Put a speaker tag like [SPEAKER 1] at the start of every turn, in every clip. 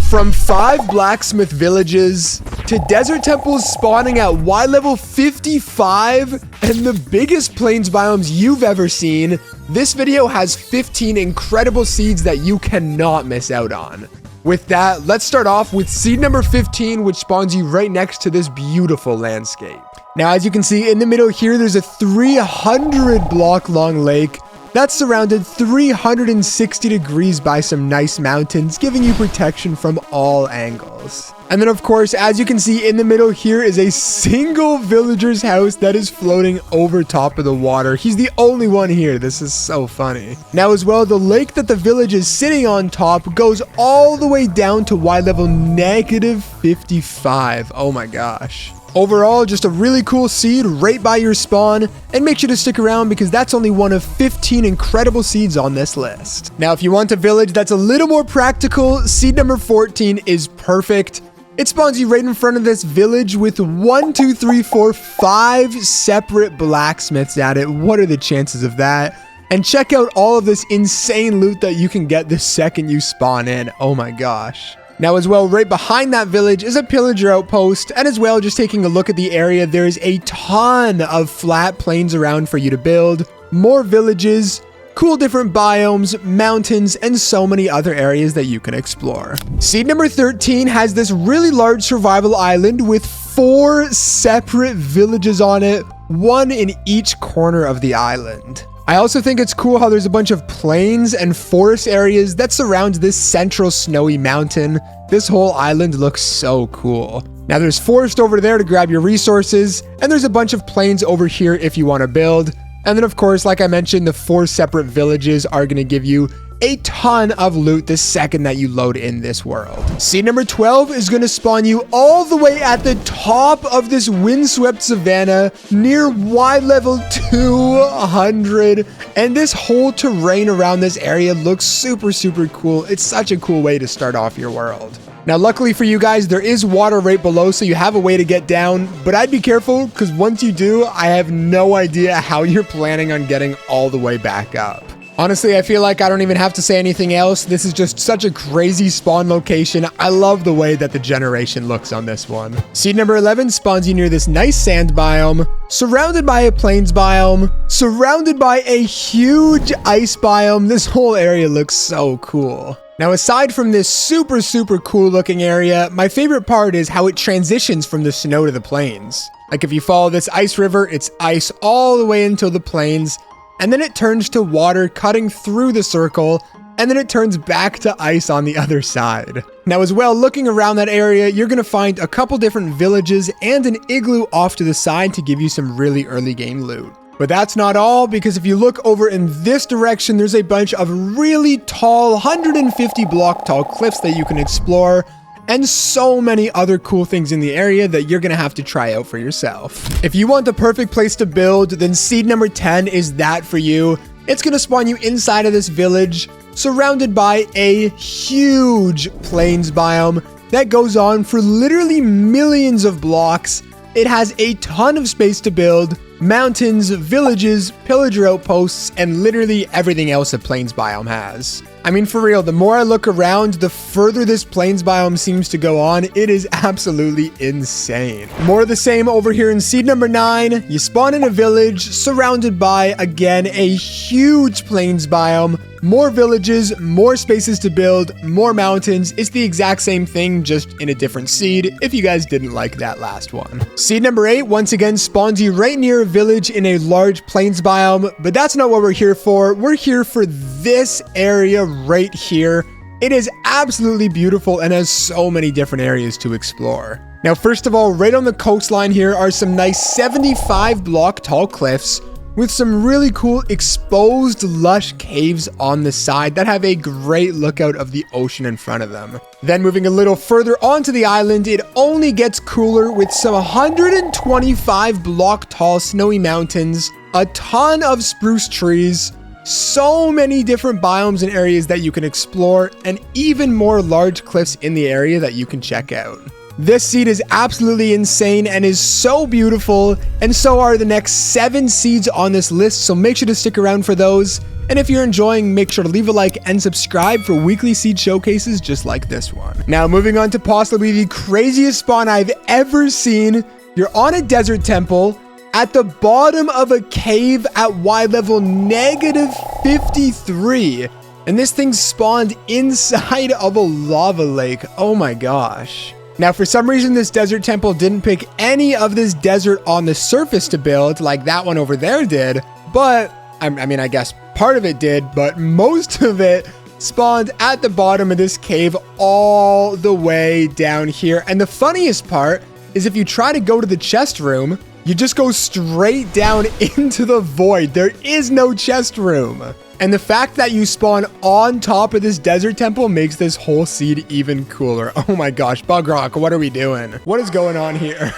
[SPEAKER 1] From 5 blacksmith villages to desert temples spawning at Y level 55 and the biggest plains biomes you've ever seen, this video has 15 incredible seeds that you cannot miss out on. With that, let's start off with seed number 15, which spawns you right next to this beautiful landscape. Now, as you can see in the middle here, there's a 300 block long lake that's surrounded 360 degrees by some nice mountains, giving you protection from all angles. And then, of course, as you can see in the middle here is a single villager's house that is floating over top of the water. He's the only one here. This is so funny. Now, as well, the lake that the village is sitting on top goes all the way down to Y level negative 55. Oh my gosh. Overall, just a really cool seed right by your spawn, and make sure to stick around because that's only one of 15 incredible seeds on this list. Now, if you want a village that's a little more practical, seed number 14 is perfect. It spawns you right in front of this village with 5 separate blacksmiths at it. What are the chances of that? And check out all of this insane loot that you can get the second you spawn in. Oh my gosh. Now, as well, right behind that village is a pillager outpost, and as well, just taking a look at the area, there's a ton of flat plains around for you to build, more villages, cool different biomes, mountains, and so many other areas that you can explore. Seed number 13 has this really large survival island with 4 separate villages on it, one in each corner of the island. I also think it's cool how there's a bunch of plains and forest areas that surround this central snowy mountain. This whole island looks so cool. Now there's forest over there to grab your resources, and there's a bunch of plains over here if you want to build. And then, of course, like I mentioned, the 4 separate villages are going to give you a ton of loot the second that you load in this world. Seed number 12 is going to spawn you all the way at the top of this windswept savanna near Y level 200. And this whole terrain around this area looks super cool. It's such a cool way to start off your world. Now, luckily for you guys, there is water right below, so you have a way to get down, but I'd be careful because once you do, I have no idea how you're planning on getting all the way back up. Honestly, I feel like I don't even have to say anything else. This is just such a crazy spawn location. I love the way that the generation looks on this one. Seed number 11 spawns you near this nice sand biome, surrounded by a plains biome, surrounded by a huge ice biome. This whole area looks so cool. Now, aside from this super cool looking area, my favorite part is how it transitions from the snow to the plains. Like if you follow this ice river, it's ice all the way until the plains, and then it turns to water cutting through the circle, and then it turns back to ice on the other side. Now, as well, looking around that area, you're going to find a couple different villages and an igloo off to the side to give you some really early game loot. But that's not all, because if you look over in this direction, there's a bunch of really tall, 150 block tall cliffs that you can explore, and so many other cool things in the area that you're gonna have to try out for yourself. If you want the perfect place to build, then seed number 10 is that for you. It's gonna spawn you inside of this village, surrounded by a huge plains biome that goes on for literally millions of blocks. It has a ton of space to build, mountains, villages, pillager outposts, and literally everything else a plains biome has. I mean, for real, the more I look around, the further this plains biome seems to go on. It is absolutely insane. More of the same over here in seed number 9. You spawn in a village surrounded by, again, a huge plains biome. More villages, more spaces to build, more mountains. It's the exact same thing, just in a different seed, if you guys didn't like that last one. Seed number 8, once again, spawns you right near a village in a large plains biome, but that's not what we're here for. We're here for this area right here. It is absolutely beautiful and has so many different areas to explore. Now, first of all, right on the coastline here are some nice 75 block tall cliffs with some really cool exposed lush caves on the side that have a great lookout of the ocean in front of them. Then moving a little further onto the island, it only gets cooler with some 125 block tall snowy mountains, a ton of spruce trees, so many different biomes and areas that you can explore, and even more large cliffs in the area that you can check out. This seed is absolutely insane and is so beautiful, and so are the next 7 seeds on this list, so make sure to stick around for those. And if you're enjoying, make sure to leave a like and subscribe for weekly seed showcases just like this one. Now, moving on to possibly the craziest spawn I've ever seen. You're on a desert temple at the bottom of a cave at Y level -53. And this thing spawned inside of a lava lake. Oh my gosh. Now, for some reason, this desert temple didn't pick any of this desert on the surface to build like that one over there did. But, I mean, I guess part of it did, but most of it spawned at the bottom of this cave all the way down here. And the funniest part is if you try to go to the chest room, you just go straight down into the void. There is no chest room. And the fact that you spawn on top of this desert temple makes this whole seed even cooler. Oh my gosh, Bedrock, what are we doing? What is going on here?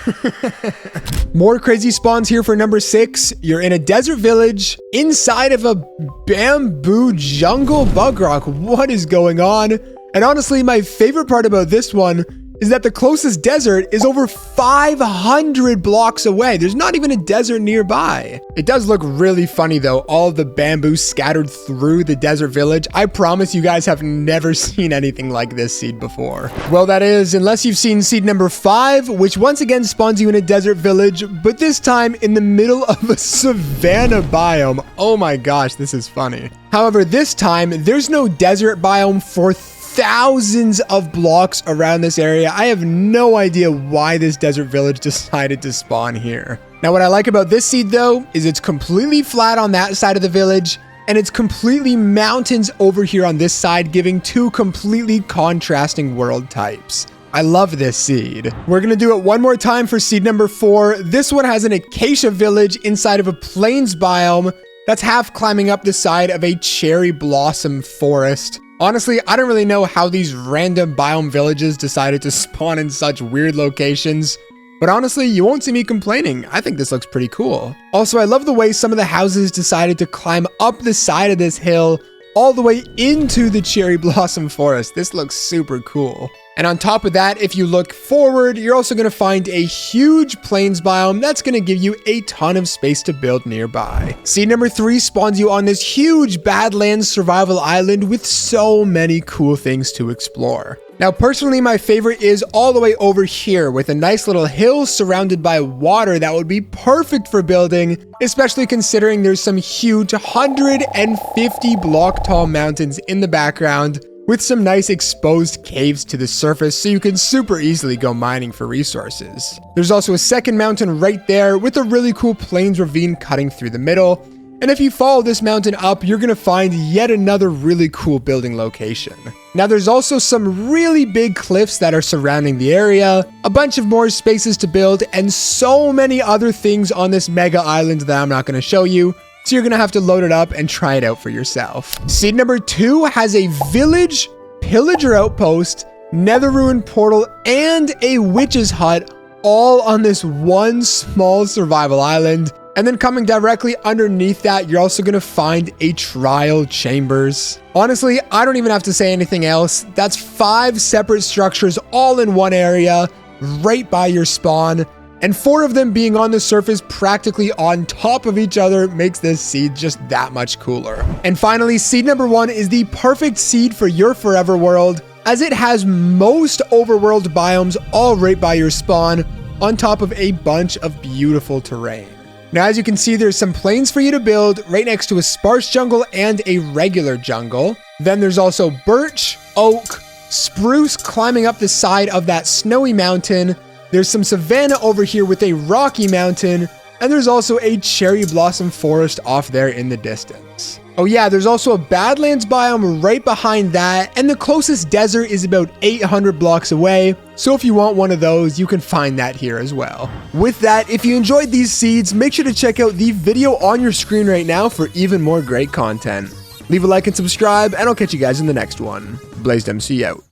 [SPEAKER 1] More crazy spawns here for number 6. You're in a desert village inside of a bamboo jungle. Bedrock, what is going on? And honestly, my favorite part about this one is that the closest desert is over 500 blocks away. There's not even a desert nearby. It does look really funny though, all of the bamboo scattered through the desert village. I promise you guys have never seen anything like this seed before. Well, that is, unless you've seen seed number 5, which once again spawns you in a desert village, but this time in the middle of a savanna biome. Oh my gosh, this is funny. However, this time there's no desert biome for thousands of blocks around this area. I have no idea why this desert village decided to spawn here. Now, what I like about this seed though, is it's completely flat on that side of the village, and it's completely mountains over here on this side, giving 2 completely contrasting world types. I love this seed. We're gonna do it one more time for seed number 4. This one has an acacia village inside of a plains biome that's half climbing up the side of a cherry blossom forest. Honestly, I don't really know how these random biome villages decided to spawn in such weird locations, but honestly, you won't see me complaining. I think this looks pretty cool. Also, I love the way some of the houses decided to climb up the side of this hill all the way into the cherry blossom forest. This looks super cool. And on top of that, if you look forward, you're also going to find a huge plains biome that's going to give you a ton of space to build nearby. Seed number 3 spawns you on this huge Badlands survival island with so many cool things to explore. Now, personally, my favorite is all the way over here with a nice little hill surrounded by water that would be perfect for building, especially considering there's some huge 150 block tall mountains in the background, with some nice exposed caves to the surface so you can super easily go mining for resources. There's also a second mountain right there with a really cool plains ravine cutting through the middle. And if you follow this mountain up, you're gonna find yet another really cool building location. Now, there's also some really big cliffs that are surrounding the area, a bunch of more spaces to build, and so many other things on this mega island that I'm not gonna show you. So you're gonna have to load it up and try it out for yourself. Seed number 2 has a village, pillager outpost, nether ruin portal, and a witch's hut, all on this one small survival island. And then coming directly underneath that, you're also gonna find a trial chambers. Honestly, I don't even have to say anything else. That's 5 separate structures all in one area, right by your spawn. And 4 of them being on the surface practically on top of each other makes this seed just that much cooler. And finally, seed number 1 is the perfect seed for your forever world, as it has most overworld biomes all right by your spawn, on top of a bunch of beautiful terrain. Now, as you can see, there's some plains for you to build right next to a sparse jungle and a regular jungle. Then there's also birch, oak, spruce climbing up the side of that snowy mountain. There's some savanna over here with a rocky mountain, and there's also a cherry blossom forest off there in the distance. Oh yeah, there's also a Badlands biome right behind that, and the closest desert is about 800 blocks away, so if you want one of those, you can find that here as well. With that, if you enjoyed these seeds, make sure to check out the video on your screen right now for even more great content. Leave a like and subscribe, and I'll catch you guys in the next one. BlazedMC out.